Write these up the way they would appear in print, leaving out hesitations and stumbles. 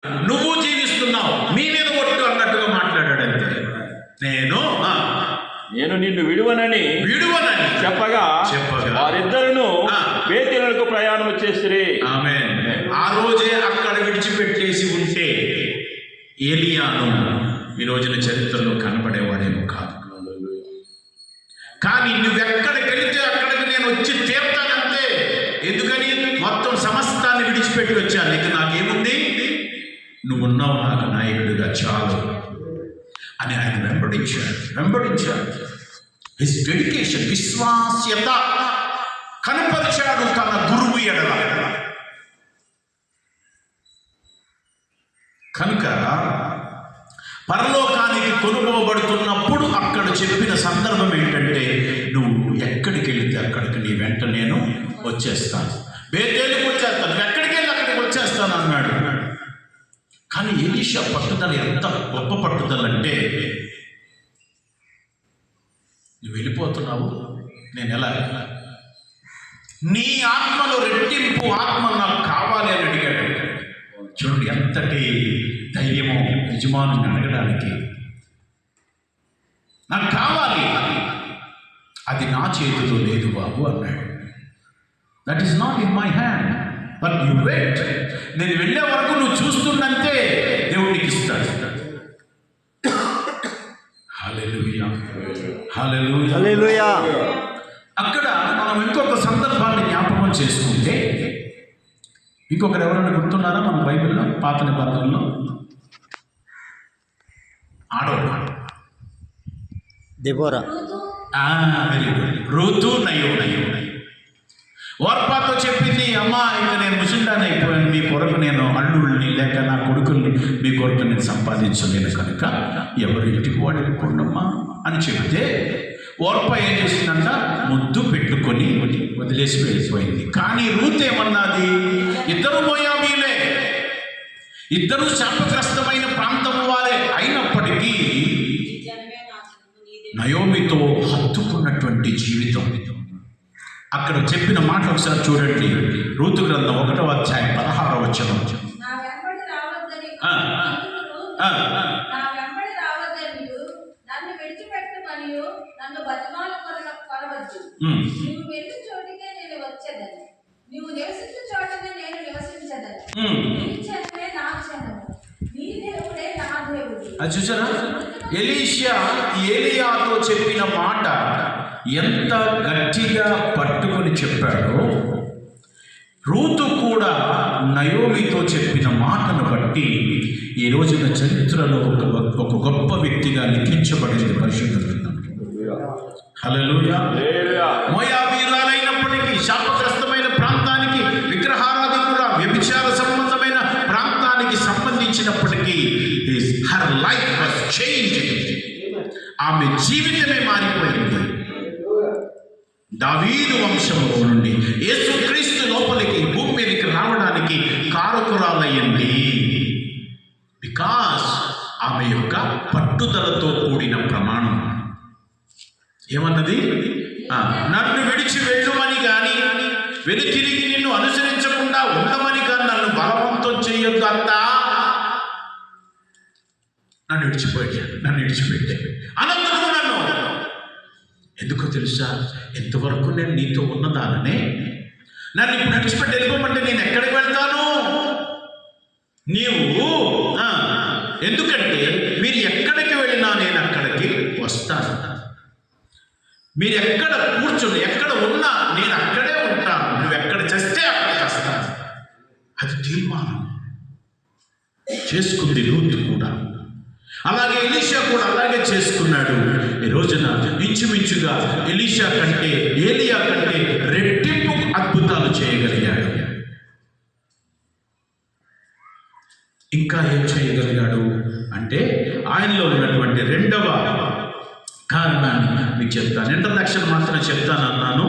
నువ్వు జీవిస్తున్నావు, మీ మీద ఒట్టు అన్నట్టుగా మాట్లాడాడు. అంతే. నేను నిన్ను విడువనని చెప్పగా వారిద్దరును బేతేలునకు ప్రయాణం చేసిరి. ఆమేన్. ఆ రోజే అక్కడ విడిచిపెట్టేసి ఉంటే ఏలియాను ఈ రోజున చరిత్రలో కనబడేవాడేమో కాదు. కానీ నువ్వెక్కడికి వెళితే అక్కడికి నేను వచ్చి తీర్తానంతే. ఎందుకని? మొత్తం సమస్తాన్ని విడిచిపెట్టి వచ్చాను. ఇక నాకేముంది? నువ్వున్నావు నాకు నాయకుడిగా, చాలు అని ఆయన వెంబడించాడు. హిస్ డెడికేషన్, విశ్వాస్యత కనపరిచాడు తన గురువు ఎడల. కనుక పరలోకానికి కొనుగోబడుతున్నప్పుడు అక్కడ చెప్పిన సందర్భం ఏంటంటే, నువ్వు ఎక్కడికి వెళితే అక్కడికి నీ వెంట నేను వచ్చేస్తాను. బేతేలుకు వచ్చేస్తాను, నువ్వు ఎక్కడికి వెళ్ళి అక్కడికి వచ్చేస్తాను అన్నాడు. కానీ ఎలీషా పట్టుదల ఎంత గొప్ప పట్టుదల అంటే, నువ్వు వెళ్ళిపోతున్నావు, నేను ఎలా? నీ ఆత్మలో రెట్టింపు ఆత్మ నాకు కావాలి అని అడిగాడు. చూడండి ఎంతటి ధైర్యమో యజమానుని అడగడానికి. నాకు కావాలి, అది నా చేతిలో లేదు బాబు అన్నాడు. That is not in my hand, but you wait. నేను వెళ్ళే వరకు నువ్వు చూస్తున్నంతే దేవుడికి ఇస్తాడు. హల్లెలూయా, హల్లెలూయా, హల్లెలూయా. అక్కడ మనం ఇంకొక సందర్భాన్ని జ్ఞాపకం చేసుకుంటే, ఇంకొకరు ఎవరైనా గుర్తున్నారా మన బైబిల్లో పాత నిబంధనలో? ఆడవాడు Deborah. Very good. Ruth, Naomi. ఓర్పాతో చెప్పింది, అమ్మా ఇక నేను ముసిండాన్ని అయిపోయాను, మీ కొరకు నేను అల్లుళ్ళని లేక నా కొడుకుల్ని మీ కొరకు నేను సంపాదించలేను, కనుక ఎవరి ఇంటికి వాడు వెళ్ళిపోండమ్మా అని చెబితే ఓర్ప ఏం చేసిందంట? ముద్దు పెట్టుకొని వదిలేసి వెళ్ళిపోయింది. కానీ రూత్ ఏమన్నది? ఇద్దరు మోయాబీలే, ఇద్దరు శాపగ్రస్తమైన ప్రాంతం వారే అయినప్పటికీ నయోమితో హత్తుకున్నటువంటి జీవితం. అక్కడ చెప్పిన మాట ఒకసారి చూడండి. రూతు గ్రంథం 1వ అధ్యాయం 16వ వచనం. అది చూసారా? ఎలీషా ఏలియాతో చెప్పిన మాట ఎంత గట్టిగా పట్టుకొని చెప్పాడో, రూతు కూడా నయోమితో చెప్పిన మాటను బట్టి ఈ రోజున చరిత్రలో ఒక గొప్ప వ్యక్తిగా లిఖించబడింది పరిశుద్ధ గ్రంథం. హల్లెలూయా. మోయాబీయురాలైనప్పటికీ శాపగ్రస్తమైన ప్రాంతానికి, విగ్రహారాధికుల వ్యభిచార సంబంధమైన ప్రాంతానికి సంబంధించినప్పటికీ హర్ లైఫ్ వాస్ చేంజ్డ్. ఆమె జీవితమే మారిపోయింది. దావీదు వంశంలో నుండి యేసుక్రీస్తు లోపలికి భూమి మీదకి రావడానికి కారకురాలయ్యింది. బికాస్ ఆమె యొక్క పట్టుదలతో కూడిన ప్రమాణం. ఏమన్నది? నన్ను విడిచి వెళ్ళమని కానీ, వెనుతిరిగి నిన్ను అనుసరించకుండా ఉండమని కానీ నన్ను బలవంతం చేయొద్దు అంతా. నన్ను విడిచిపెట్టే అనంతరం నన్ను ఎందుకో తెలుసా? ఎంతవరకు నేను నీతో ఉన్నదాననే నన్ను ఇప్పుడు విడిచిపెట్టి వెళ్ళిపోమంటే నేను ఎక్కడికి వెళ్తాను? నీవు ఎందుకంటే మీరు ఎక్కడికి వెళ్ళినా నేను అక్కడికి వస్తాను. మీరు ఎక్కడ కూర్చొని ఎక్కడ ఉన్నా నేను అక్కడే ఉంటాను. నువ్వు ఎక్కడ చేస్తే అక్కడికి వస్తాను. అది తీర్మానం చేసుకుంది రూతు కూడా. అలాగే ఎలీషా కూడా అలాగే చేసుకున్నాడు. ఈ రోజున ఇంచుమించుగా ఎలీషా కంటే, ఏలియా కంటే రెట్టింపు అద్భుతాలు చేయగలిగాడు. ఇంకా ఏం చేయగలిగాడు అంటే, ఆయనలో ఉన్నటువంటి రెండవ కారణాన్ని మీకు చెప్తాను. ఇంట్రడక్షన్ మాత్రం చెప్తాను అన్నాను.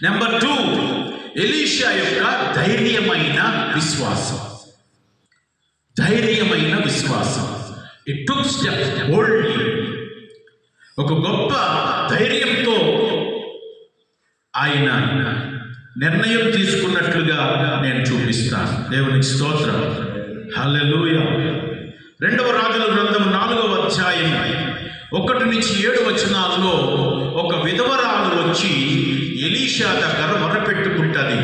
నెంబర్ 2, ఎలీషా యొక్క ధైర్యమైన విశ్వాసం. It took step boldly. ఒక గొప్ప ధైర్యంతో ఆయన నిర్ణయం తీసుకున్నట్లుగా నేను చూపిస్తాను. దేవునికి స్తోత్రం. హల్లెలూయా. 2వ రాజుల గ్రంథం 4వ అధ్యాయం 1 నుంచి 7 వచనాల్లో ఒక విధవరాలు వచ్చి ఎలీషా దగ్గర మొరపెట్టుకుంటది.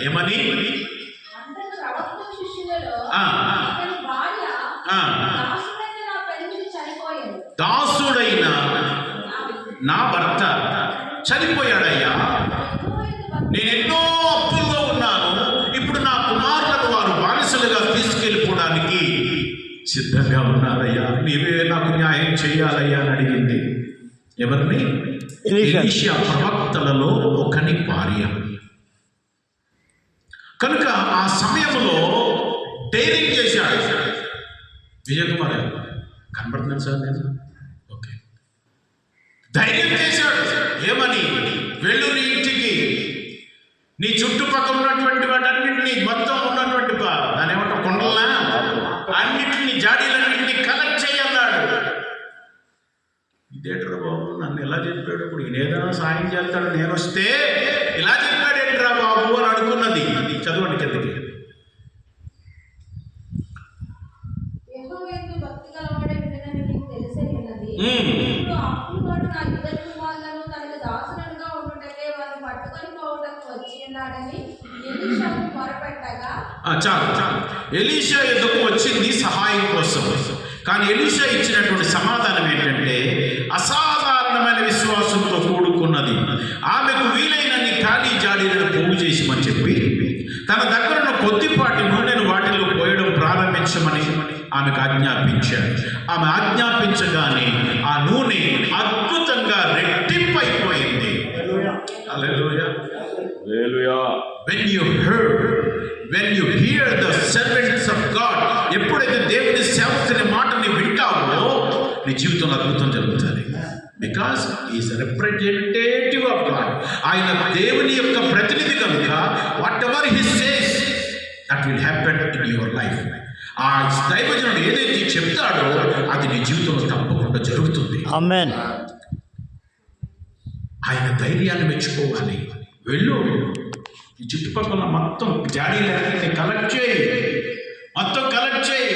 ఏమని? దాసుడైన నా భర్త చనిపోయాడయ్యా, నేనెన్నో అప్పుల్లో ఉన్నాను, ఇప్పుడు నా కుమారులను వారు బానిసలుగా తీసుకెళ్ళిపోవడానికి సిద్ధంగా ఉన్నారయ్యా, నీవే నాకు న్యాయం చేయాలయ్యా అని అడిగింది. ఎవరిని? ఎలీషా ప్రవక్తలలో ఒకని భార్య. కనుక ఆ సమయంలో డైరింగ్ చేశాడు. విజయ్ కుమార్ కనబడుతున్నాను సార్ నేను. ఓకే, ధైర్యం చేశాడు. ఏమని? వెళ్ళు నీ ఇంటికి, నీ చుట్టుపక్కల ఉన్నటువంటి వాటన్నింటినీ, మొత్తం ఉన్నటువంటి దాని ఏమంటారు కొండలనా, అన్నింటినీ, జాడీలన్నింటినీ కలెక్ట్ చేయన్నాడు. ఇదేంట్రా బాబు, నన్ను ఎలా చెప్పాడు, ఇప్పుడు ఈయన ఏదైనా సాయం చేస్తాడు, నేను వస్తే ఇలా చెప్పాడేంట్రా బాబు అని అనుకున్నది. చదవండి కిందకి. చాలు చాలు. ఎలీషా ఎదుకు వచ్చింది సహాయం కోసం. కానీ ఎలీషా ఇచ్చినటువంటి సమాధానం ఏంటంటే అసాధారణమైన విశ్వాసంతో కూడుకున్నది. ఆమెకు వీలైనన్ని ఖాళీ జాడీలను పోగు చేసిమని చెప్పి తన దగ్గర ఉన్న కొద్దిపాటి నూనెను వాటిలో పోయడం ప్రారంభించమని ఆమెకు ఆజ్ఞాపించాడు. ఆమె ఆజ్ఞాపించగానే ఆ నూనె అద్భుతంగా రెట్టింపైపోయింది. హల్లెలూయా. When you hear the servants of God, ఎప్పుడైతే దేవుని సేవకుని మాటని వింటావో నీ జీవితంలో అద్భుతం జరుగుతుంది. Because is representative of God. ఆయన దేవుని యొక్క ప్రతినిధి కనుక what ever he says that will happen in your life. ఆ దైవజనుడు ఏదైతే చెప్తాడో అది నీ జీవితంలో తప్పకుండా జరుగుతుంది. ఆమేన్. ఆయన ధైర్యాన్ని మెచ్చుకోవాలి. వెళ్ళు, ఈ చుట్టుపక్కల మొత్తం జాడీలన్నింటినీ కలెక్ట్ చేయి, మొత్తం కలెక్ట్ చేయి.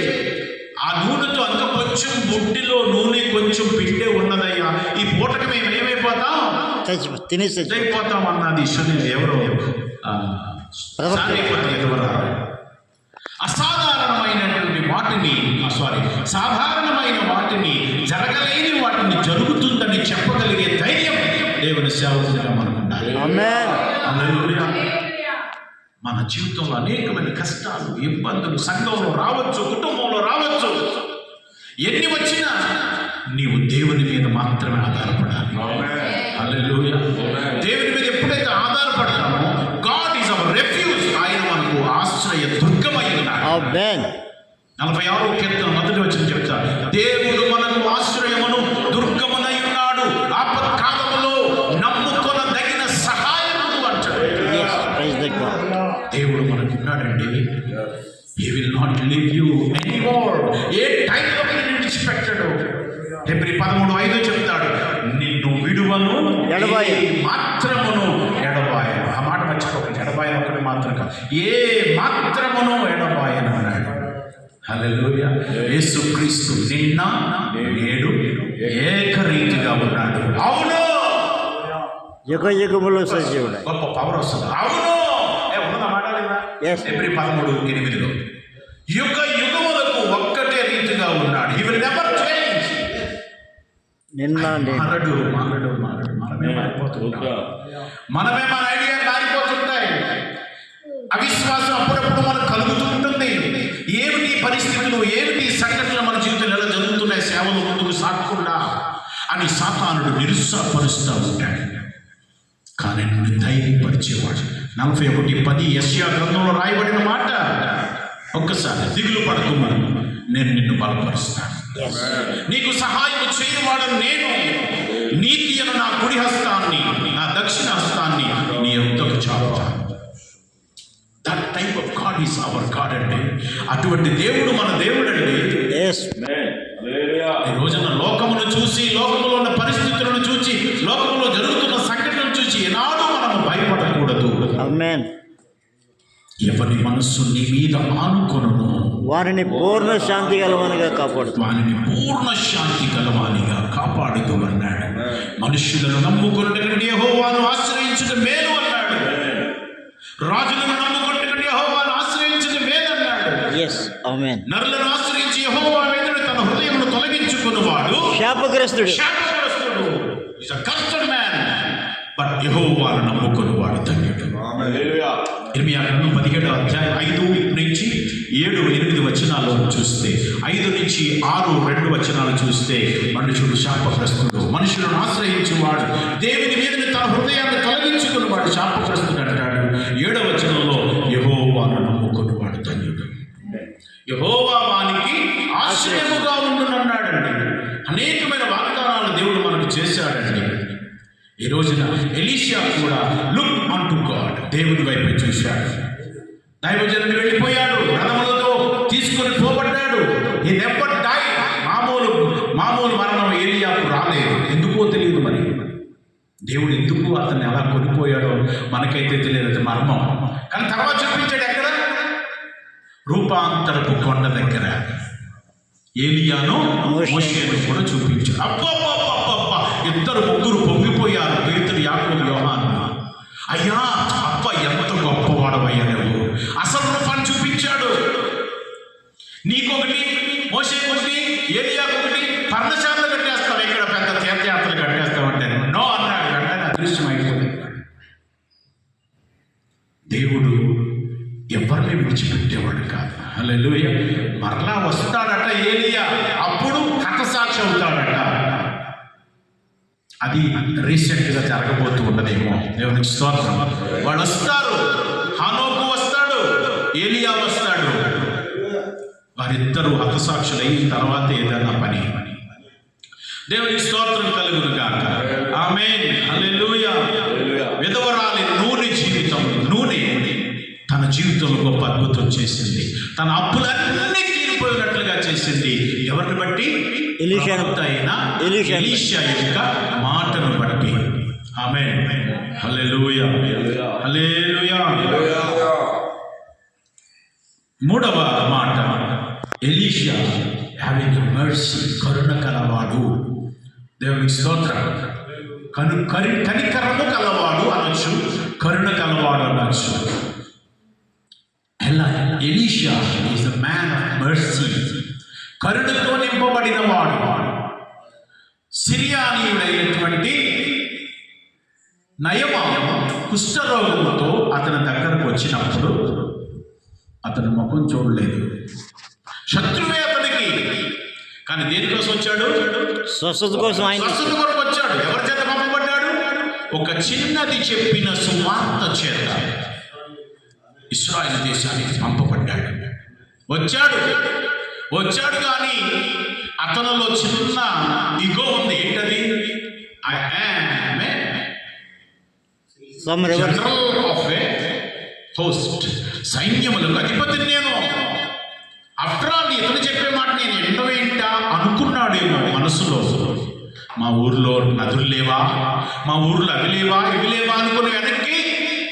ఆ నూనెతో అంత కొంచెం బుడ్డిలో నూనె కొంచెం పిండే ఉన్నదయ్యా, ఈ పూటకి మేము ఏమైపోతాం, తినేసిపోతాం అన్నది. ఎవరో అసాధారణమైనటువంటి వాటిని సాధారణమైన వాటిని, జరగలేని వాటిని జరుగుతుందని చెప్పగలిగే ధైర్యం దేవుని సేవకునిగా మనకు ఉండాలి. మన జీవితంలో అనేకమైన కష్టాలు, ఇబ్బందులు సంఘంలో రావచ్చు, కుటుంబంలో రావచ్చు. ఎన్ని వచ్చినా నీవు దేవుని మీద మాత్రమే ఆధారపడాలి. హల్లెలూయా. దేవుని మీద ఎప్పుడైతే ఆధారపడతామో గాడ్ ఈజ్ అవర్ రెఫ్యూజ్. ఆయన మనకు ఆశ్రయ దుర్గమై ఉన్నాడు. 46వ కీర్తన 1వ వచనం చెప్తాడు, దేవుడు మనకు ఆశ్రయమును దుర్గమునై ఉన్నాడు, ఆపత్కాలములో నమ్ముకొనదగిన సహాయము అంటాడు. దేవుడు మనకు ఉన్నాడండి. He will not leave you anymore. ఏ టైంలో నిన్ను విడిచిపెట్టడు. హెబ్రీ 13:5 చెప్తాడు, నిన్ను విడువను మాత్రమును ఎడబాయను. ఆ మాట మర్చిపోకండి. ఎడబాయను ఒకటి మాత్రం కాదు, ఏ మాత్రమును ఎడబాయను అన్నాడు. హల్లెలూయా. యేసుక్రీస్తు నిన్న నేడు ఏకరీతిగా ఉన్నాడు. అవును, యుగ యుగములో సజీవుడు. గొప్ప పవర్ వస్తుంది. అవును, ఉన్నదా మాట లేదా? హెబ్రీ 13:8 యుగ యుగములకు ఒక్కటే రీతిగా ఉన్నాడు. He will never change. మారడు. మనమే మారిపోతుంటాం. మనమే మన ఐడియా మారిపోతుంటాయి. అవిశ్వాసం అప్పుడప్పుడు మనకు కలుగుతూ ఉంటుంది. ఏమిటి పరిస్థితులు, ఏమిటి సంఘటనలు మన జీవితంలో ఎలా జరుగుతున్నాయి, సేవలు ముందుకు సాగకుండా అని సాతానుడు నిరుత్సాహపరుస్తూ ఉంటాడు. కానీ నిన్ను ధైర్యపరిచేవాడు. 41:10 యెషయా గ్రంథంలో రాయబడిన మాట. ఒక్కసారి దిగులు పడకుండా నేను నిన్ను బలపరుస్తాను, నీకు సహాయం చేయవాడను నేను, నీతి అను నా కుడి హస్తాన్ని, నా దక్షిణ హస్తాన్ని నీ యొద్దకు చాపుతాను. That type of God is our God అండి. అటువంటి దేవుడు మన దేవుడు అండి. ఈ రోజున లోకమును చూసి, లోకములో ఉన్న పరిస్థితులను చూసి, లోకములో జరుగుతున్న సంఘటనలు చూసి ఏనాడు మనము భయపడకూడదు. ఎవరి మనస్సు నీ మీద ఆనుకొనును వారిని పూర్ణ శాంతి గలవానిగా కాపాడుతాం. వారిని పూర్ణ శాంతి గలవానిగా కాపాడుతూ అన్నాడు. మనుష్యులను నమ్ముకొనుట కంటే యెహోవాను ఆశ్రయించుట మేలు అన్నాడు. రాజులను నమ్ముకొనుట కంటే యెహోవాను ఆశ్రయించుట మేలు అన్నాడు. ఎస్, ఆమేన్. నరులను ఆశ్రయించి యెహోవా వెంటనే తన హృదయమును తొలగించుకున్నవాడు శాపగ్రస్తుడు. He's a cursed man. But యెహోవాను నమ్ముకున్నవాడు ధన్యుడు. హల్లెలూయా. ఇర్మియా గ్రంథం 17వ అధ్యాయం 5 నుంచి 7, 8 వచనాలు చూస్తే, 5 నుంచి 6, 2 వచనాలు చూస్తే మనుషుడు శాపగ్రస్తుడు. మనుషులను ఆశ్రయించువాడు, దేవుని మీద తన హృదయాన్ని తొలగించుకున్నవాడు శాపగ్రస్తుడు అంటాడు. 7వ వచనంలో యెహోవాను నమ్ముకున్నవాడు ధన్యుడు. యెహోవా వానికి ఆశ్రయముగా ఉండునన్నాడండి. అనేకమైన వాగ్దానాలు దేవుడు మనకు చేశాడండి. ఈ రోజున ఎలీషా కూడా లుక్ అంటు గాడ్, దేవుని వైపు చూశాడు. దైవజనుడు వెళ్ళిపోయాడు, రథములతో తీసుకొని పోబడ్డాడు. ఈ నెవర్ డై. మామూలు మరణం ఏలియాకు రాలేదు. ఎందుకో తెలియదు. మరి దేవుడు ఎందుకు అతన్ని ఎలా కొనిపోయాడో మనకైతే తెలియదు, అది మర్మం. కానీ తర్వాత చూపించాడు ఎక్కడ? రూపాంతరపు కొండ దగ్గర ఏలియాను మోషేను కూడా చూపించాడు. అబ్బబ్బబ్బబ్బబ్బా, 2-3 పొంగిపోయారు, పేతురు, యాకోబు, యోహాను. అయ్యా, అప్ప ఎంత గొప్పవాడవయ్యా నువ్వు. అసలు పని చూపించాడు. నీకొకటి, మోషేకొకటి, ఏలియాకొకటి, పర్ణశాలలు కట్టేస్తావు, ఇక్కడ పెద్ద తీర్థయాత్రలు కట్టేస్తావంటే నో అన్నాడు. వెంటనే అదృశ్యం అయిపోయింది. దేవుడు ఎవరిని విడిచిపెట్టేవాడు కాదు. హల్లెలూయా. మరలా వస్తాడట ఏలియా, అప్పుడు హతసాక్షి అవుతాడట. అది రీసెంట్గా జరగబోతూ ఉన్నదేమో. దేవునికి స్తోత్రం. వాళ్ళు వస్తారు, హనోకు వస్తాడు, ఏలియా వస్తాడు. వారిద్దరూ హతసాక్షులు అయిన తర్వాత ఏదైనా పని. దేవునికి స్తోత్రం కలుగును గాక. ఆమేన్. హల్లెలూయా. విధవరాలి నూనె తన జీవితంలో గొప్ప అద్భుతం చేసింది. తన అప్పులన్నీ తీరిపోయినట్లుగా చేసింది. ఎవరిని బట్టి? ఎలీషా యొక్క మాటను బట్టి. ఆమేన్. హల్లెలూయా. హల్లెలూయా. మూడవ మాట, ఎలీషా హ్యావింగ్ మర్సీ, కరుణ కలవాడు. దేవునికి స్తోత్రం. కనికరము కలవాడు అనొచ్చు, కరుణ కలవాడు అనొచ్చు. Elisha is the man of mercy, కరుణతో నింపబడిన వాడు. సిరియానీయుడైనటువంటి నయమాను కుష్ఠరోగంతో అతని దగ్గరకు వచ్చినప్పుడు అతని ముఖం చూడలేదు. శత్రువే అతనికి. కానీ దేనికోసం వచ్చాడు? స్వస్థత కోసం. స్వస్థత కొరకు వచ్చాడు. ఎవరి చేత పంపబడ్డాడు? ఒక చిన్నది చెప్పిన సువార్త చేత ఇశ్రాయేలు దేశానికి పంపబడ్డాడు. వచ్చాడు కానీ అతనిలో చిన్న ఇగో ఉంది. ఏంటది? I am a general of A host, సైన్యములకు అధిపతిని నేను. ఆఫ్టర్ ఆల్ ఇతను చెప్పే మాట నేను ఎండవేంటా అనుకున్నాడేమో మనసులో. మా ఊర్లో నదులు లేవా, మా ఊర్లో అవి లేవా, ఇవి లేవా అనుకుని వెనక్కి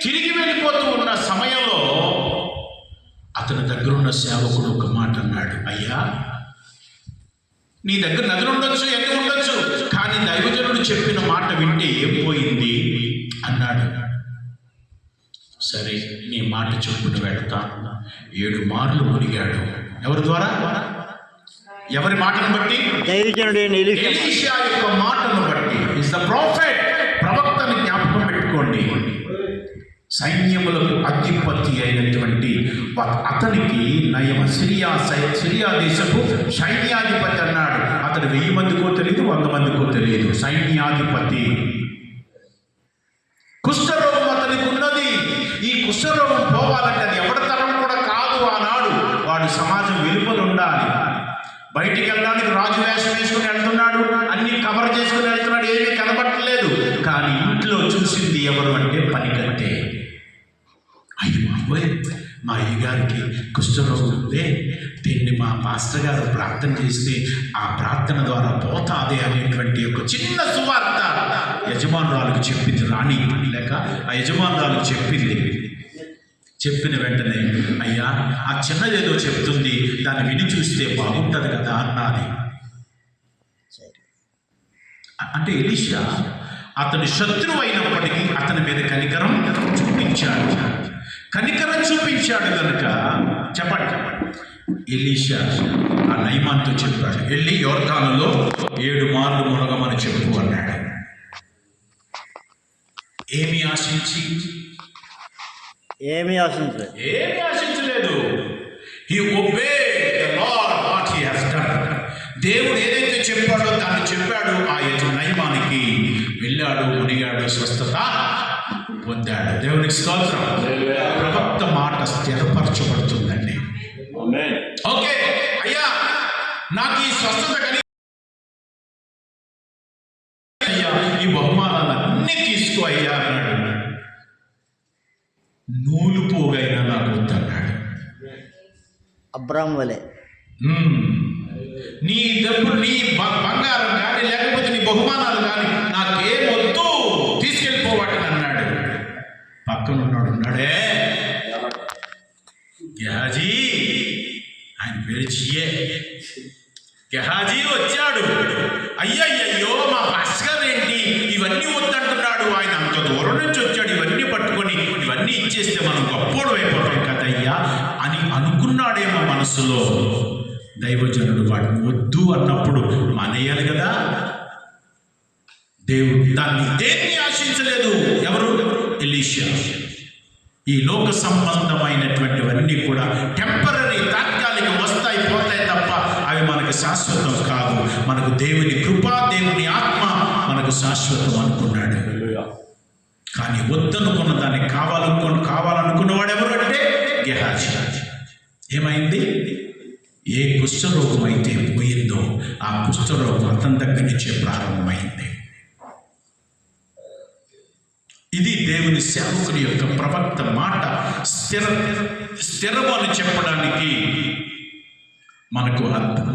తిరిగి వెళ్ళిపోతూ ఉన్న సమయంలో అతని దగ్గర ఉన్న సేవకుడు ఒక మాట అన్నాడు. అయ్యా, నీ దగ్గర నదులు ఉండొచ్చు, ఎన్ని ఉండొచ్చు, కానీ దైవజనుడు చెప్పిన మాట వింటే ఏం పోయింది అన్నాడు. సరే, నీ మాట చెప్పును వెళతాను. 7 మార్లు మునిగాడు. ఎవరి ద్వారా? ఎవరి మాటను బట్టి? ఎలీషా యొక్క మాటను బట్టి. ఇస్ ద ప్రాఫెట్, ప్రవక్తని జ్ఞాపకం పెట్టుకోండి. సైన్యములకు అధిపతి అయినటువంటి అతనికి నయమ సిరియా దేశపు సైన్యాధిపతి అన్నాడు. అతడు 1000 మందికో తెలియదు, 100 మందికో తెలియదు. సైన్యాధిపతి. కుష్ఠరోగం అతనికి ఉన్నది. ఈ కుష్ఠరోగం పోవాలంటే అది ఎవరి తరం కూడా కాదు. ఆనాడు వాడు సమాజం వెలుపల ఉండాలి. బయటికి వెళ్ళడానికి రాజు వేషం వేసుకుని వెళ్తున్నాడు, అన్ని కవర్ చేసుకుని వెళ్తున్నాడు, ఏమీ కనబట్టలేదు. కానీ ఇంట్లో చూసింది ఎవరు అంటే పనికంటే. అయ్యి బాబోయ్, మా అయ్యగారికి కుష్ఠరోగం ఉందే, దీన్ని మా మాస్టర్ గారు ప్రార్థన చేస్తే ఆ ప్రార్థన ద్వారా పోతాదే అనేటువంటి ఒక చిన్న సువార్త యజమానురాలకు చెప్పింది. రాణి లేక ఆ యజమానురాలకు చెప్పిన వెంటనే, అయ్యా ఆ చిన్నదేదో చెప్తుంది, దాన్ని విని చూస్తే బాగుంటుంది కదా అన్నది. అంటే ఎలీషా అతని శత్రువు అయినప్పటికీ అతని మీద కనికరం చూపించాడు. కనికరం చూపించాడు కనుక చెప్పండి, ఎలీషా ఆ నయమాన్తో చెప్పాడు, వెళ్ళి యోర్దానులో 7 మార్లు మునగమని చెప్పు అన్నాడు. ఏమి ఆశించి? ఏమీ ఆశించలేదు. ఏమి ఆశించలేదు. He obeyed the Lord what he has done. దేవుడు ఏదైతే చెప్పాడో దాన్ని చెప్పాడు. ఆ నయమానికి వెళ్ళాడు, మునిగాడు, స్వస్థత పొందాడు. దేవునికి స్తోత్రం. ప్రవక్త మాట స్థిరపరచబడుతుందండి. ఓకే అయ్యా, నాకు ఈ స్వస్థత కలిగి అయ్యా, ఈ బహుమానాలన్నీ తీసుకో అయ్యా అన్నాడు. నూలు పోగైనా నాకు వద్దన్నాడు. అబ్రాం వలె నీ డబ్బులు, నీ బంగారం కానీ లేకపోతే నీ బహుమానాలు కానీ నాకేం వద్దు, తీసుకెళ్ళిపోవాటని అన్నాడు. పక్కన ఉన్నాడే గెహాజీ, ఆయన పేరు జియే. గెహాజీ వచ్చాడు. అయ్యయ్యో మా భాస్కర్ ఏంటి ఇవన్నీ వద్దంటున్నాడు, ఆయన అంత దూరం నుంచి వచ్చాడు, ఇవన్నీ పట్టుకొని ఇవన్నీ ఇచ్చేస్తే మనం గొప్పోడు అయిపోతాం కదయ్యా అని అనుకున్నాడేమో మనసులో. దైవజనుడు వాటిని వద్దు అన్నప్పుడు మానేయాలి కదా. దేవుడు దేన్ని ఆశించలేదు. ఎవరు? ఎలీషా. ఈ లోక సంబంధమైనటువంటివన్నీ కూడా టెంపరరీ, తాత్కాలిక, వస్తాయి పోతాయి తప్ప అవి మనకు శాశ్వతం కాదు. మనకు దేవుని కృప, దేవుని ఆత్మ మనకు శాశ్వతం అనుకున్నాడు. కానీ వద్దనుకున్న దాన్ని కావాలనుకున్నవాడు ఎవరు అంటే గెహాజీ. ఏమైంది? ఏ కుష్ఠరోగం అయితే పోయిందో ఆ కుష్ఠరోగం అతని దగ్గర నుంచే ప్రారంభమైంది. ఇది దేవుని సేవకుని యొక్క ప్రవక్త మాట స్థిరము అని చెప్పడానికి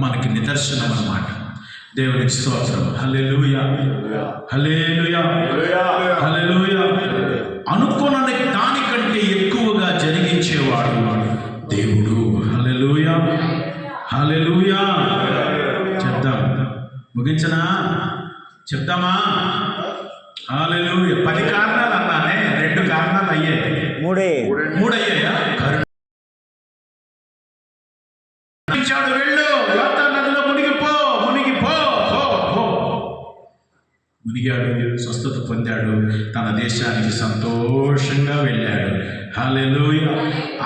మనకి నిదర్శనం అన్నమాట. దేవునికి స్తోత్రం. హల్లెలూయా, హల్లెలూయా, హల్లెలూయా. అనుకోనని దానికంటే ఎక్కువగా జరిగించేవాడు దేవుడు. హల్లెలూయా, హల్లెలూయా. చెప్దాం, ముగించనా? చెప్తామా? హల్లెలూయా. 10 కారణాలు అన్నానే, 2 కారణాలు అయ్యాయి. 3 అయ్యాయా? వెళ్ళు, యోర్దాను నదిలో మునిగాడు, స్వస్థత పొందాడు, తన దేశానికి సంతోషంగా వెళ్ళాడు. హల్లెలూయా.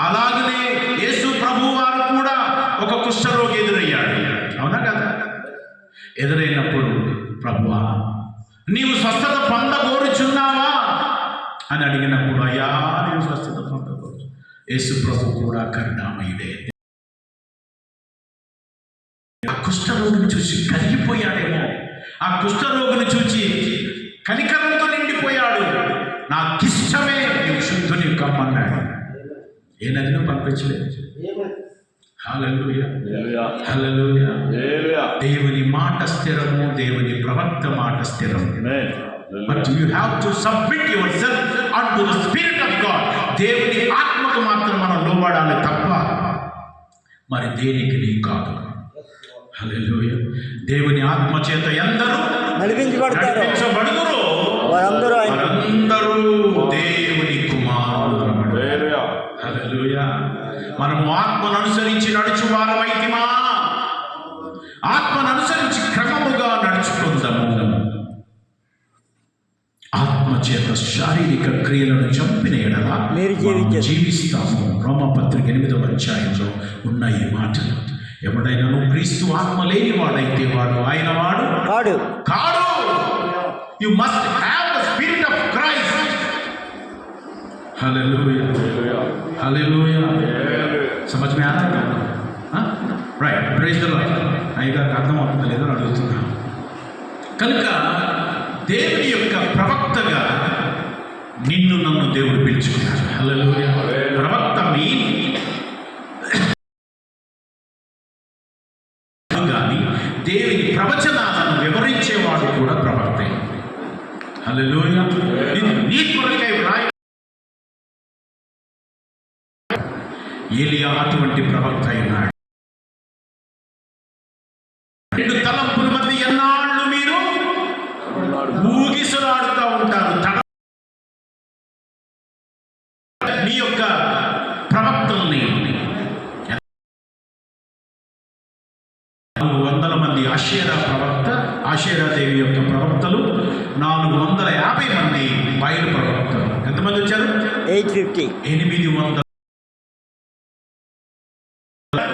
అలాగనే యేసు ప్రభు వారు కూడా ఒక కుష్ఠరోగి ఎదురయ్యాడు. అవునా కదా? ఎదురైనప్పుడు, ప్రభువా నీవు స్వస్థత పొందగోరుచున్నావా అని అడిగినప్పుడు, అయ్యా నేను స్వస్థత పొందగోరు. యేసు ప్రభు కూడా కరుణామయుడే. ఆ కుష్ఠరోగిని చూసి కరిగిపోయాడేమో, ఆ కుష్ఠరోగిని చూచి కనికరంతో నిండిపోయాడు. నాకిష్టమే నీవు శుద్ధుని కమ్మన్నాడు. ఏ నదిలో పంపించలేదు. హల్లెలూయా, హల్లెలూయా. దేవుని మాట స్థిరము, దేవుని ప్రవక్త మాట స్థిరము. But you have to submit yourself unto the Spirit of God. దేవుని ఆత్మకు మాత్రం మనం లోబడాలి తప్ప మరి దేనికి నీ కాదు. హల్లెలూయా. దేవుని ఆత్మ చేత ఎందరూ నడిపించబడుదురో వారందరూ దేవుని కుమారులు. హల్లెలూయా. మనము ఆత్మను అనుసరించి నడుచు వారమైతిమా? ఆత్మను అనుసరించి క్రమముగా నడుచుకుందాము. ఆత్మ చేత శారీరక క్రియలను చంపిన ఎడల జీవిస్తాము. రోమపత్రిక 8వ అధ్యాయంలో ఉన్న ఈ మాటలు. ఎవడైనా క్రీస్తు ఆత్మ లేని వాడైతే వాడు ఆయన వాడు కాడు. You must have the spirit of Christ. Hallelujah, hallelujah. సమझ में आ रहा है? రైట్. Praise the Lord. అయ్యగారికి అర్థం అవుతుందో లేదో అడుగుతున్నాను. కనుక దేవుని యొక్క ప్రవక్తగా నిన్ను నన్ను దేవుడు పిలుచుకున్నాడు. హల్లెలూయా. ప్రవక్త కానీ దేవుని ప్రవచనాలను వివరించేవాడు కూడా ప్రవక్తే. హల్లెలూయా. నీ కొరకై ఏలియా అటువంటి ప్రవక్త అయినాడు. 2 తలంపుల మధ్య ఎన్నాళ్ళు మీరు ఊగిసలాడుతూ ఉంటారు. మీ యొక్క ప్రవక్తల్ని 400 మంది ఆషేరాదేవి యొక్క ప్రవక్తలు, 450 మంది బయలు ప్రవక్తలు. ఎంతమంది వచ్చారు? 850. 800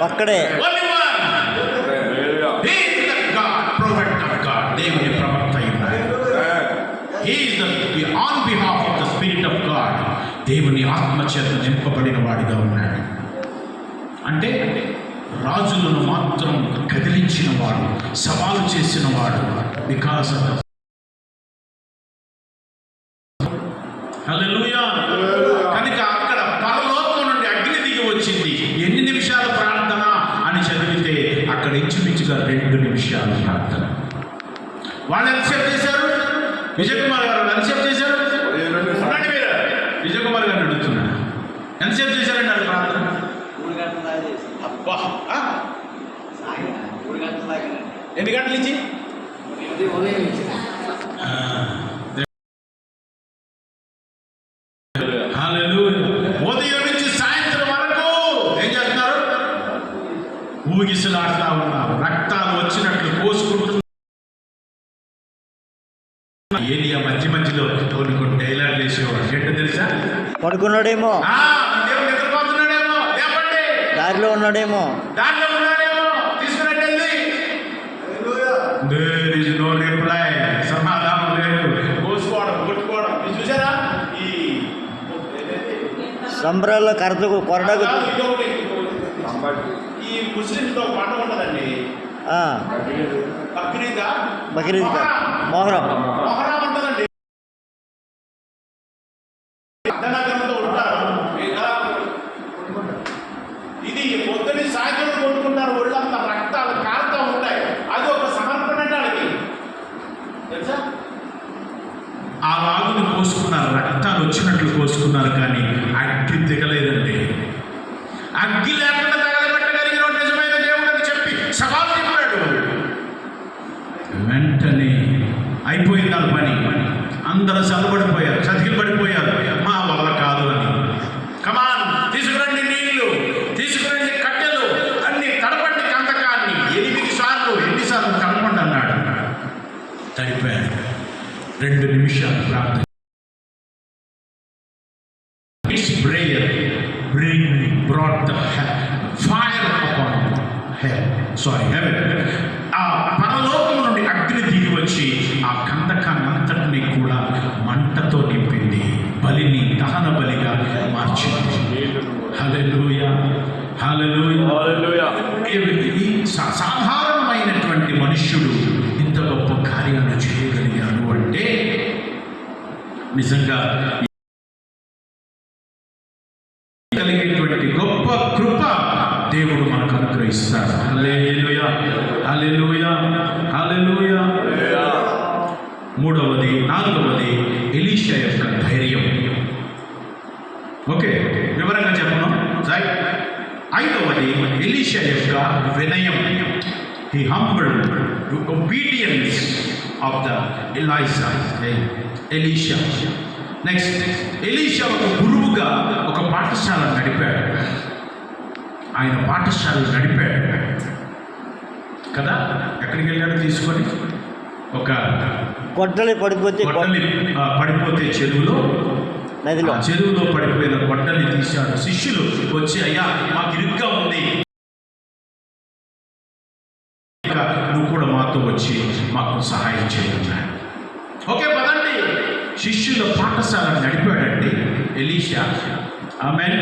ఒక్కడే. దేవుని ప్రవక్త on behalf of the spirit of God, దేవుని ఆత్మచేత నింపబడిన వాడిగా ఉన్నాడు. అంటే రాజులను మాత్రం కదిలించిన వాడు, సవాలు చేసిన వాడు. బికాస్ ఆఫ్ హల్లెలూయా. కనుక అక్కడ పరలోకం నుండి అగ్ని దిగి వచ్చింది. ఎన్ని నిమిషాల ప్రార్థన అని చదివితే అక్కడ ఇంచుమించుగా 2 నిమిషాల ప్రార్థన. వాళ్ళు ఎంతసేపు చేశారు? విజయ్ కుమార్ గారు ఎంతసేపు చేశారు? విజయ్ కుమార్ గారిని అడుగుతున్నాడు, ఎంతసేపు చేశారండి అది ప్రార్థన? అబ్బా, ఎన్ని గంటల నుంచి? ఉదయం నుంచి సాయంత్రం వరకు ఏం చేస్తున్నారు? ఊగిసలాడుతూ ఉన్నారు. రక్తాలు వచ్చినట్లు కోసుకుంటున్నారు. ఏలియా మధ్యలో కొన్ని డైలాగ్ వేసేవాడు. ఏంటో తెలుసా? పడుకున్నాడేమో, దేవుడు నిద్రపోతున్నాడేమో, లేపండి, దారిలో ఉన్నాడేమో, తీసుకున్నట్టండి. There is no reply. సమాధానం లేదు. కోసుకోవడం, కొట్టుకోవడం. మీరు చూసారా? ఈ సంబరాల్లో కొరడాకు ఈ ముస్లింతో పాట ఉంటుందండి. బక్రీద్ మొహరం ఉంటుందండి. అర్ధనగరంతో ఉంటారు. ఇది పొద్దుని సాయంత్రం కొట్టుకుంటారు. ఒళ్ళంతా రక్తాలు కారుతూ ఉంటాయి. అది ఒక సమర్పణ అంటే వాళ్ళకి తెలుసా? ఆ వాగుని కోసుకున్నారు, రక్తాలు వచ్చినట్లు కోసుకున్నారు, కానీ అగ్గి దిగలేదండి. అగ్గి లేకుండా తగలబెట్టగలిగిన నిజమైన దేవుడు అని చెప్పి సవాల్ చెప్పాడు. వెంటనే అయిపోయింది వాళ్ళ పని. అందరూ చల్లబడిపోయారు, చతికిలు పడిపోయారు. మా వల్ల కాదు అని. కమాన్, తీసుకురండి నీళ్లు, తీసుకురండి కట్టెలు, అన్ని తడపండి కందకాన్ని. 8 సార్లు, ఎన్నిసార్లు తడపండి అన్నాడు. తడిపాడు. 2 నిమిషాలు ప్రార్థన. brought the fire upon heaven. ఆ పరలోకం నుండి అగ్ని దిగి వచ్చి ఆ కందకాన్నంతటినీ కూడా మంటతో నింపింది. బలిని దహన బలిగా మార్చింది. హల్లెలూయా, హల్లెలూయా, హల్లెలూయా. ఈ సాధారణమైనటువంటి మనుష్యుడు ఇంత గొప్ప కార్యాలు చేయగలిగాడు అంటే నిజంగా కలిగేటువంటి గొప్ప కృప దేవుడు మనకు అనుగ్రహిస్తాడు. హల్లెలూయా, హల్లెలూయా, హల్లెలూయా. 3వది, 4వది ఎలీషా యొక్క ధైర్యం. ఓకే, వివరంగా చెప్పను. 5వది ఎలీషా యొక్క వినయం. He humbled to obedience of the Elisha. Next, Elisha ఒక గురువుగా ఒక పాఠశాల నడిపాడు. ఆయన పాఠశాల నడిపాడు కదా. ఎక్కడికి వెళ్ళాడు? తీసుకొని ఒక గొడ్డలి పడిపోతే చెరువులో, నదిలో, చెరువులో పడిపోయిన గొడ్డలి తీశాడు. శిష్యులు వచ్చి, అయ్యా మాకు ఇరుగ్గా ఉంది, నువ్వు కూడా మాతో వచ్చి మాకు సహాయం చేయాలి. ఓకే పదండి. శిష్యుల పాఠశాల నడిపాడండి ఎలీషా. ఆమేన్.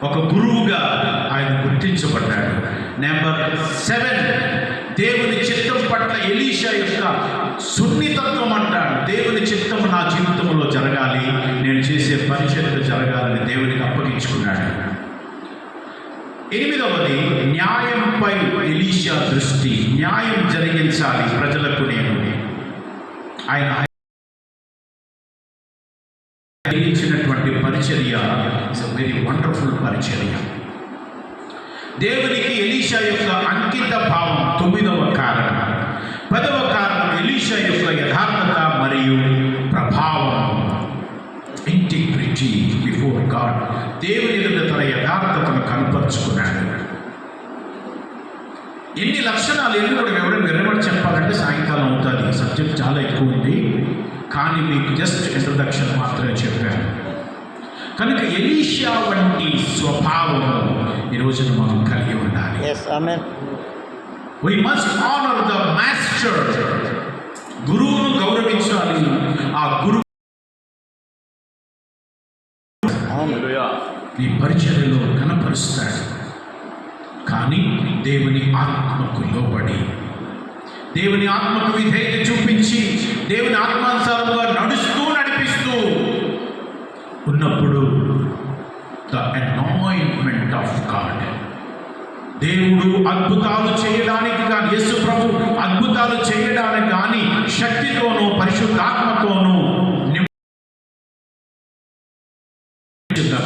ఒక గురువుగా ఆయన గుర్తించబడ్డాడు. నెంబర్ 7, దేవుని చిత్తం పట్ల ఎలీషా యొక్క సున్నితత్వం అంటాడు. దేవుని చిత్తం నా జీవితంలో జరగాలి, నేను చేసే పరిచర్య జరగాలని దేవునికి అప్పగించుకున్నాడు. 8వది న్యాయంపై ఎలీషా దృష్టి. న్యాయం జరిగించాలి ప్రజలకు. ఆయన ఇచ్చినటువంటి పరిచర్య ఇస్ ఎ వెరీ వండర్ఫుల్ పరిచర్య. దేవునికి ఎలీషా యొక్క అంకిత భావం 9వ కారణం. 10వ కారణం ఎలీషా యొక్క యథార్థత మరియు ప్రభావం. Integrity before God. దేవుని ఎదుట తన యథార్థతను కనపరుచుకున్నాడు. ఎన్ని లక్షణాలు ఎన్ని కూడా వివరమని చెప్పాలంటే సాయంకాలం అవుతుంది. సబ్జెక్ట్ చాలా ఎక్కువ ఉంది, కానీ మీకు జస్ట్ ఇంట్రడక్షన్ మాత్రమే చెప్పాను. కనుక ఎలీషా వంటి స్వభావం ఈ రోజున మనం కలిగి ఉండాలి. We must honor the master. గురువును గౌరవించాలి. ఆ గురువు నీ పరిచర్యలో కనపరుస్తాడు. కానీ దేవుని ఆత్మకు లోబడి, దేవుని ఆత్మకు విధేయత చూపించి, దేవుని ఆత్మానుసారంగా నడిపిస్తూ ఉన్నప్పుడు ద అనాయింట్మెంట్ ఆఫ్ గాడ్, దేవుడు అద్భుతాలు చేయడానికి కానీ, యేసు ప్రభు అద్భుతాలు చేయడానికి కానీ శక్తితోనూ పరిశుద్ధాత్మతోనూ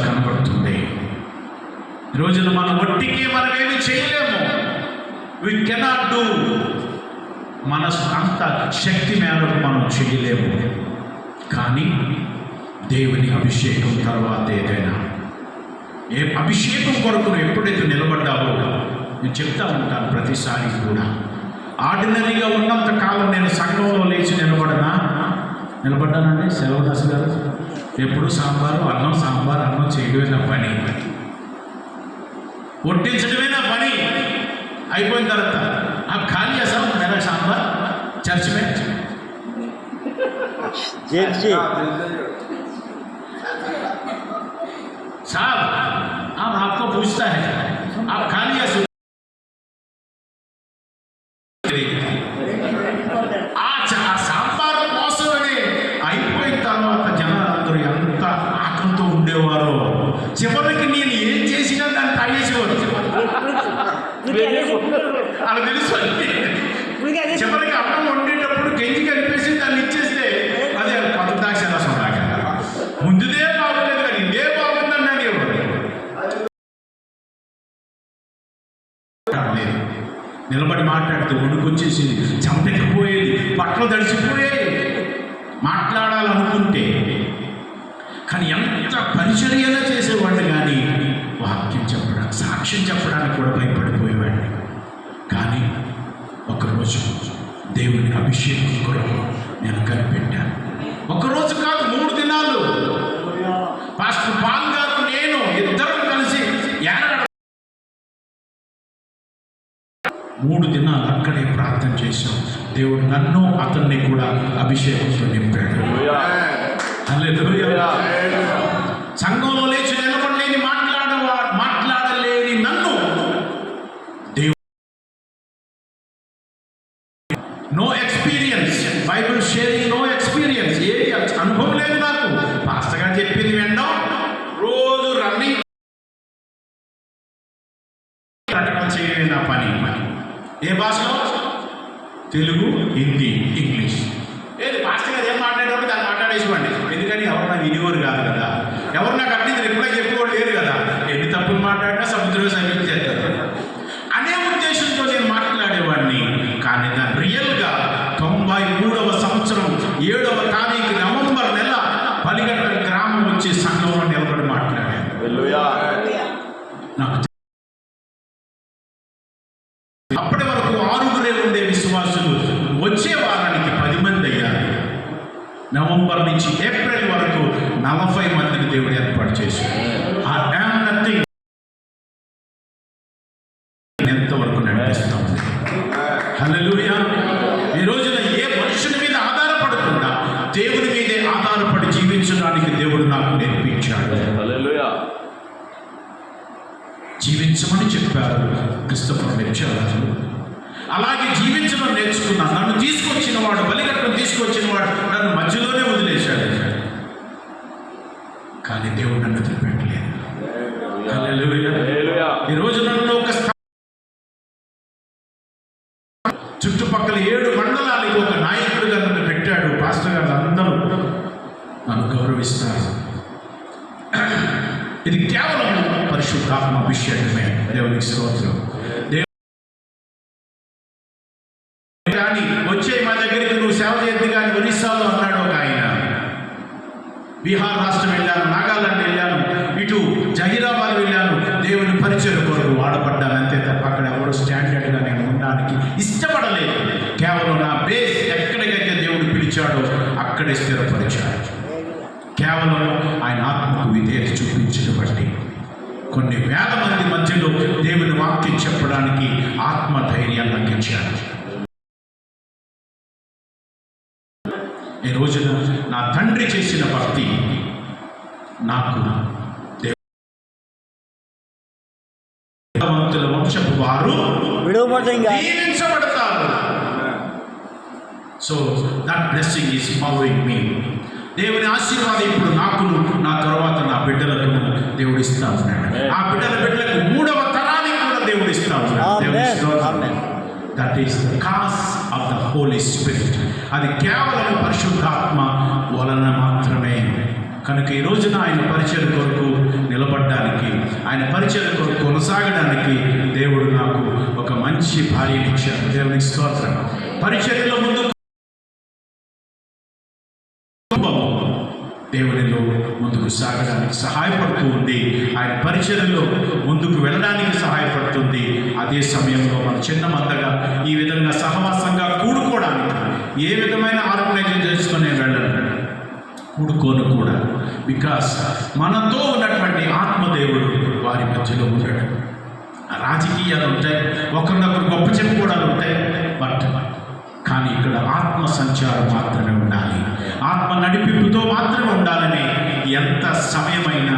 కనబడుతుంది. ఈ రోజున మనం ఒట్టికి మనమేమి చేయలేము. We cannot do. మన అంత శక్తి మేరకు మనం చేయలేము. కానీ దేవుని అభిషేకం తర్వాత ఏదైనా ఏ అభిషేకం కొరకు నువ్వు ఎప్పుడైతే నిలబడ్డావో, నేను చెప్తా ఉంటాను ప్రతిసారి కూడా, ఆర్డినరీగా ఉన్నంత కాలం నేను సంఘంలో లేచి నిలబడ్డానండి. సెలవుదాస్ గారు ఎప్పుడు సాంబారు అన్నం చేయడమే నా పని, వడ్డించడమే నా పని. అయిపోయిన తర్వాత ఆ ఖాళీ అసలు మేరా సాంబార్ चर्च में साहब अब आपको पूछता है आप खा लिया ఆ సాంబార్ మోసమని అయిపోయిన తర్వాత జనాలందరూ ఎంత ఆకలితో ఉండేవారో, చివరికి నేను ఏం చేసినా దాన్ని తాగేసేవారు. అలా తెలుసు. చివరికి అన్నం వండేటప్పుడు గెంజి కలిపేసి దాన్ని ఇచ్చేస్తే అదే పద్దాక్ష రసం దాకా ముందుదే బాగుండేది కానీ ఇదే బాగుందన్నాను. నిలబడి మాట్లాడితే వణుకొచ్చేసింది, చంపెక్కిపోయేది, బట్టలు తడిసిపోయేది మాట్లాడాలనుకుంటే. కానీ ఎంత పరిచర్యగా చేసేవాడిని, కానీ వాక్యం చెప్పడానికి, సాక్ష్యం చెప్పడానికి కూడా భయపడిపోయేవాడిని. కానీ ఒకరోజు దేవుని అభిషేకం కొరకు నేను కనిపెట్టాను. ఒకరోజు కాదు, 3 దినాలు పాస్టర్ పాల్ గారు నేను ఇద్దరం కలిసి 3 దినాలు అక్కడే ప్రార్థన చేశాం. దేవుడు నన్ను అతన్ని కూడా అభిషేకంతో నింపాడు. హల్లెలూయా. సంఘంలో లేచి నిలబడలేని మాట్లాడలేని నన్ను దేవుడు, no experience, Bible sharing, no experience, ఏ అనుభవం లేదు నాకు. పాస్టర్ గారు చెప్పింది వినడం, రోజు రన్నింగ్ చేయడం నా పని. ఏ భాషలో? తెలుగు, హిందీ, ఇంగ్లీష్. ఏది పాస్టర్ గారు ఏం మాట్లాడేటప్పుడు దాన్ని మాట్లాడేసుకోండి. ఎందుకని ఎవరు నాకు వినివారు కాదు కదా, ఎవరు నాకు అట్టింది రిప్లై చెప్పుకోవడం లేదు కదా. ఎన్ని తప్పులు మాట్లాడినా సముద్రం సమీపం చేస్తారు అనే ఉద్దేశంతో నేను మాట్లాడేవాడిని. కానీ దాన్ని రియల్గా 93వ సంవత్సరం 7వ తారీఖు నవంబర్ నెల పలిగట్ట గ్రామం వచ్చి సంఘంలో నిలబడి మాట్లాడాను. నాకు అప్పటి వరకు 6 ఉండే విశ్వాసులు వచ్చే వారానికి 10 మంది అయ్యారు. నవంబర్ నుంచి ఏప్రిల్ వరకు 40 మందిని దేవుడు ఏర్పాటు చేశాడు. ఎంతవరకు నడిపిస్తా ఉంది. హల్లెలూయా. ఈ రోజున ఏ మనుషుని మీద ఆధారపడకుండా దేవుని మీదే ఆధారపడి జీవించడానికి దేవుడు నాకు నేర్పించాడు. హల్లెలూయా. జీవించమని చెప్పారు క్రిస్తోఫర్ లెక్చరర్. అలాగే జీవించడం నేర్చుకున్నాను. నన్ను తీసుకొచ్చిన వాడు, బలిగట్టను తీసుకొచ్చిన వాడు నన్ను మధ్యలోనే వదిలేశాడు. కానీ దేవుడు నన్ను వదిలిపెట్టలేదు. ఈ రోజు నన్ను ఒక చుట్టుపక్కల 7 మండలానికి ఒక నాయకుడిగా నన్ను పెట్టాడు. పాస్టర్ గారు అందరూ నన్ను గౌరవిస్తారు. ఇది కేవలం పరిశుద్ధాత్మ అభిషేకమే. దేవునికి స్తోత్రం. కానీ వచ్చే మా దగ్గరికి నువ్వు సేవ చేయద్దు కానీ ఒరిస్సాలో అన్నాడు ఒక ఆయన. బీహార్ రాష్ట్రం వెళ్ళాను, నాగాలాండ్ వెళ్ళాను, ఇటు జహీరాబాద్ వెళ్ళాను, దేవుని పరిచయం కొరకు వాడబడ్డాను అంతే తప్ప అక్కడ ఎవరు స్టాండర్డ్గా నేను ఉండడానికి ఇష్టపడలేదు. కేవలం నా బేస్ ఎక్కడికైతే దేవుడు పిలిచాడో అక్కడే స్థిరపరిచాడు. కేవలం ఆయన ఆత్మకు విధేయత చూపించడం బట్టి కొన్ని వేల మంది మధ్యలో దేవుని వాక్యం చెప్పడానికి ఆత్మ ధైర్యాన్ని నాకు ఇచ్చాడు. ఈ రోజున నా తండ్రి చేసిన భక్తి నాకు దేవవంతుల వంశపు వారు దీవించబడతారు. So that blessing is following me. దేవుని ఆశీర్వాదం ఇప్పుడు నాకును, నా తర్వాత నా బిడ్డలకు దేవుడు ఇస్తా ఉన్నాడు. ఆ బిడ్డలకు 3వ తరానికి కూడా దేవుడు ఇస్తా ఉన్నాడు. That is the cause of the Holy Spirit. అది కేవలం పరిశుద్ధాత్మ వలన మాత్రమే. కనుక ఈ రోజున ఆయన పరిచయం కొరకు నిలబడడానికి, ఆయన పరిచయం కొరకు కొనసాగడానికి దేవుడు నాకు ఒక మంచి భార్యని ఇచ్చాడు. దేవునికి స్తోత్రం. పరిచర్యలో ముందు దేవునిలో ముందుకు సాగడానికి సహాయపడుతూ ఉంది. ఆయన పరిచర్యలో ముందుకు వెళ్ళడానికి సహాయపడుతుంది. అదే సమయంలో మన చిన్న మందగా ఈ విధంగా సహవాసంగా కూడుకోవడానికి ఏ విధమైన ఆర్గనైజేషన్ చేసుకునే వెళ్ళను, కూడుకోను కూడా. బికాస్ మనతో ఉన్నటువంటి ఆత్మదేవుడు వారి మధ్యలో ఉంటాడు. రాజకీయాలు ఉంటాయి, ఒకరినొకరు గొప్ప చెప్పుకోవడాలు ఉంటాయి, బట్ కానీ ఇక్కడ ఆత్మ సంచారం మాత్రమే ఉండాలి, ఆత్మ నడిపింపుతో మాత్రమే ఉండాలని ఎంత సమయమైనా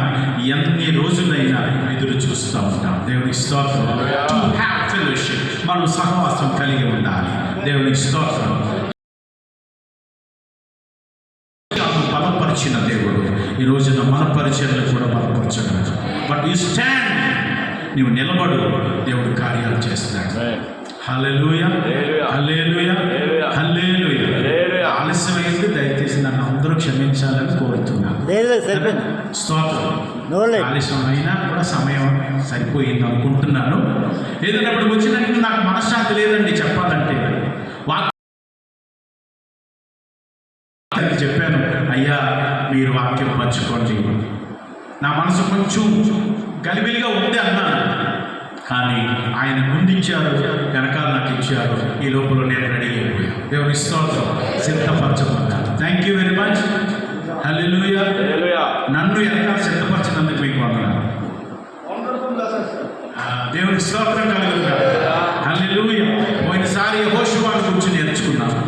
ఎన్ని రోజులైనా ఎదురు చూస్తూ ఉంటాం. దేవునికి స్తోత్రం. టు హ్యావ్ ఫెలోషిప్, మనం సహవాసం కలిగి ఉండాలి. దేవునికి స్తోత్రం. బలపరిచిన దేవుడు ఈ రోజున మన పరిచయాలు కూడా బలపరచగలడు. బట్ యు స్టాండ్, నీవు నిలబడు, దేవుడు కార్యాలు చేస్తున్నాడు. హల్లెలూయా, హల్లెలూయా, హల్లెలూయా. ఆలస్యమైంది, దయచేసి నన్ను అందరూ క్షమించాలని కోరుతున్నాను. స్తోత్రం. ఆలస్యం అయినా కూడా సమయం సరిపోయింది అనుకుంటున్నాను. ఏదైనప్పుడు వచ్చినట్టు నాకు మనశ్శాంతి లేదండి చెప్పాలంటే. చెప్పాను, అయ్యా మీరు వాక్యం పంచుకోండి, నా మనసు కొంచెం గలిబిలిగా ఉంది అన్నాను. కానీ ఆయన ముందిచ్చారు, వెనకాల నాకు ఇచ్చారు. ఈ లోపల నేను రెడీ అయిపోయాను. దేవుని స్తోత్రం. సిద్ధపరచబడ్డాను. Thank you very much. Hallelujah. నన్ను వెనకాల సిద్ధపరచినందుకు మీకు వందనాలు. దేవుని స్తోత్రం కలుగుగా. హల్లెలూయా. పోయినసారి యెహోషువను గురించి నేర్చుకున్నాను.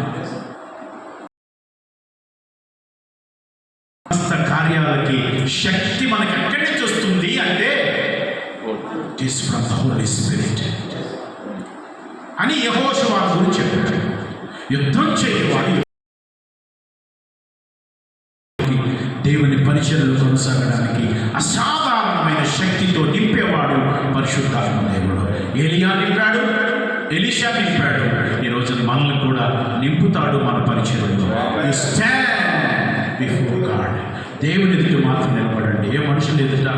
కార్యాలకి శక్తి మనకి ఎక్కడి నుంచి వస్తుంది అంటే it is from the Holy Spirit అని యెహోషువ గురించి చెప్పాడు. యుద్ధం చేయవాడు దేవుని పరిచర్యలు కొనసాగడానికి అసాధారణమైన శక్తితో నింపేవాడు పరిశుద్ధాత్మ దేవుడు. ఏలియా నింపాడు, ఎలీషా నింపాడు. ఈ రోజున మనల్ని కూడా నింపుతాడు మన పరిచర్యలో. You stand before God. దేవుని ఎదుట మాత్రం నిలబడండి, ఏ మనుషులు ఎదుట